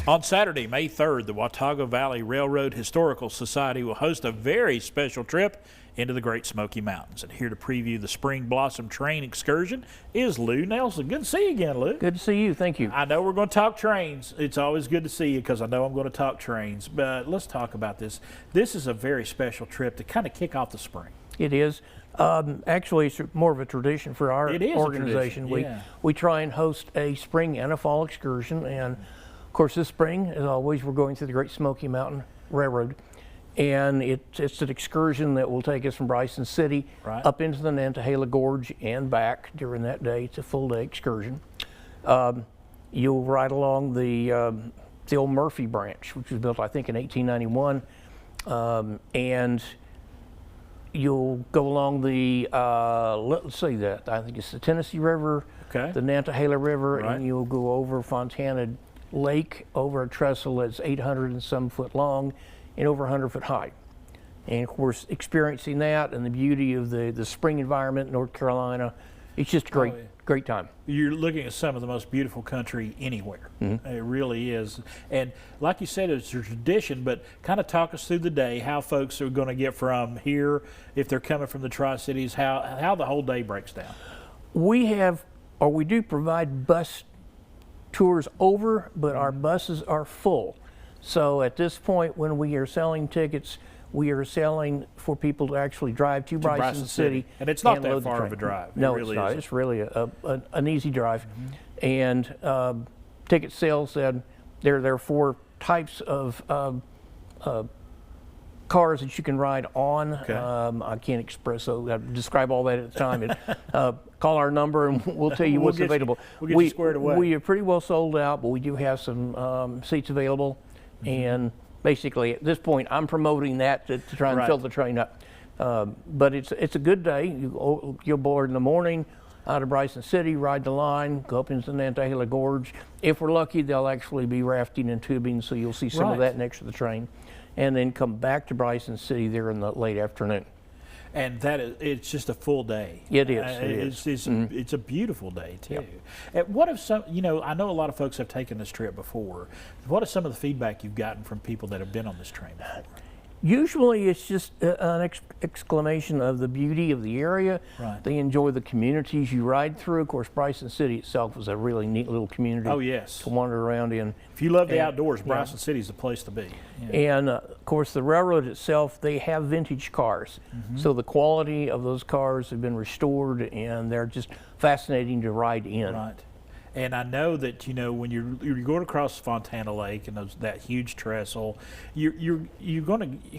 On Saturday, May 3rd, the Watauga Valley Railroad Historical Society will host a very special trip into the Great Smoky Mountains. And here to preview the Spring Blossom Tran Excursion is Lou Nelson. Good to see you again, Lou. Good to see you. Thank you. I know we're going to talk trains. It's always good to see you because I know I'm going to talk trains. But let's talk about this. This is a very special trip to kind of kick off the spring. It is. Actually, it's more of a tradition for our organization. We try and host a spring and a fall excursion. And, of course, this spring, as always, we're going through the Great Smoky Mountain Railroad. And it's an excursion that will take us from Bryson City up into the Nantahala Gorge and back during that day. It's a full-day excursion. You'll ride along the old Murphy branch, which was built, I think, in 1891. And you'll go along the, let's see that, I think it's the Tennessee River, the Nantahala River, and you'll go over Fontana Lake over a trestle that's 800 and some foot long and over 100 foot high. And of course, experiencing that and the beauty of the spring environment in North Carolina, it's just a great time. You're looking at some of the most beautiful country anywhere. It really is. And like you said, it's a tradition, but kind of talk us through the day, how folks are going to get from here, if they're coming from the Tri-Cities, how the whole day breaks down. We do provide bus tours over, but our buses are full. So at this point, when we are selling tickets, we are selling for people to actually drive to Bryson City. And it's not that far of a drive. No, it's not. It's really an easy drive. And ticket sales, there are 4 types of cars that you can ride on. I can't describe all that at the time. Call our number and we'll tell you what's available. We'll get you squared away. We are pretty well sold out, but we do have some seats available. And basically, at this point, I'm promoting that to try and fill the train up. But it's a good day. You'll board in the morning out of Bryson City, ride the line, go up into the Nantahala Gorge. If we're lucky, they'll actually be rafting and tubing, so you'll see some of that next to the train. And then come back to Bryson City there in the late afternoon. And it's just a full day. It is. It's a beautiful day too. And what if some? I know a lot of folks have taken this trip before. What is some of the feedback you've gotten from people that have been on this train before? Usually it's just an exclamation of the beauty of the area. They enjoy the communities you ride through. Of course, Bryson City itself is a really neat little community to wander around in. If you love the outdoors, Bryson City is the place to be. And of course, the railroad itself, they have vintage cars. So the quality of those cars have been restored and they're just fascinating to ride in. And I know that when you're going across Fontana Lake and that huge trestle, you're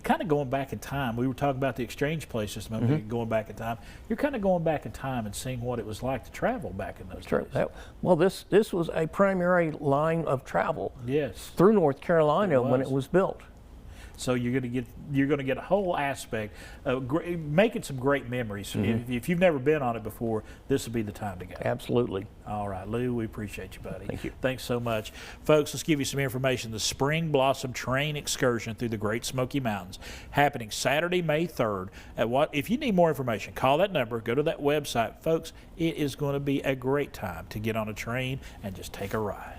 kind of going back in time. We were talking about the exchange place just a moment, going back in time. You're kind of going back in time and seeing what it was like to travel back in those days. Well, this was a primary line of travel through North Carolina when it was built. So you're going to get a whole aspect of making some great memories. If you've never been on it before, this will be the time to go. Absolutely. All right, Lou, we appreciate you, buddy. Thank you. Thanks so much. Folks, let's give you some information. The Spring Blossom Tran Excursion through the Great Smoky Mountains happening Saturday, May 3rd. If you need more information, call that number, go to that website. Folks, it is going to be a great time to get on a train and just take a ride.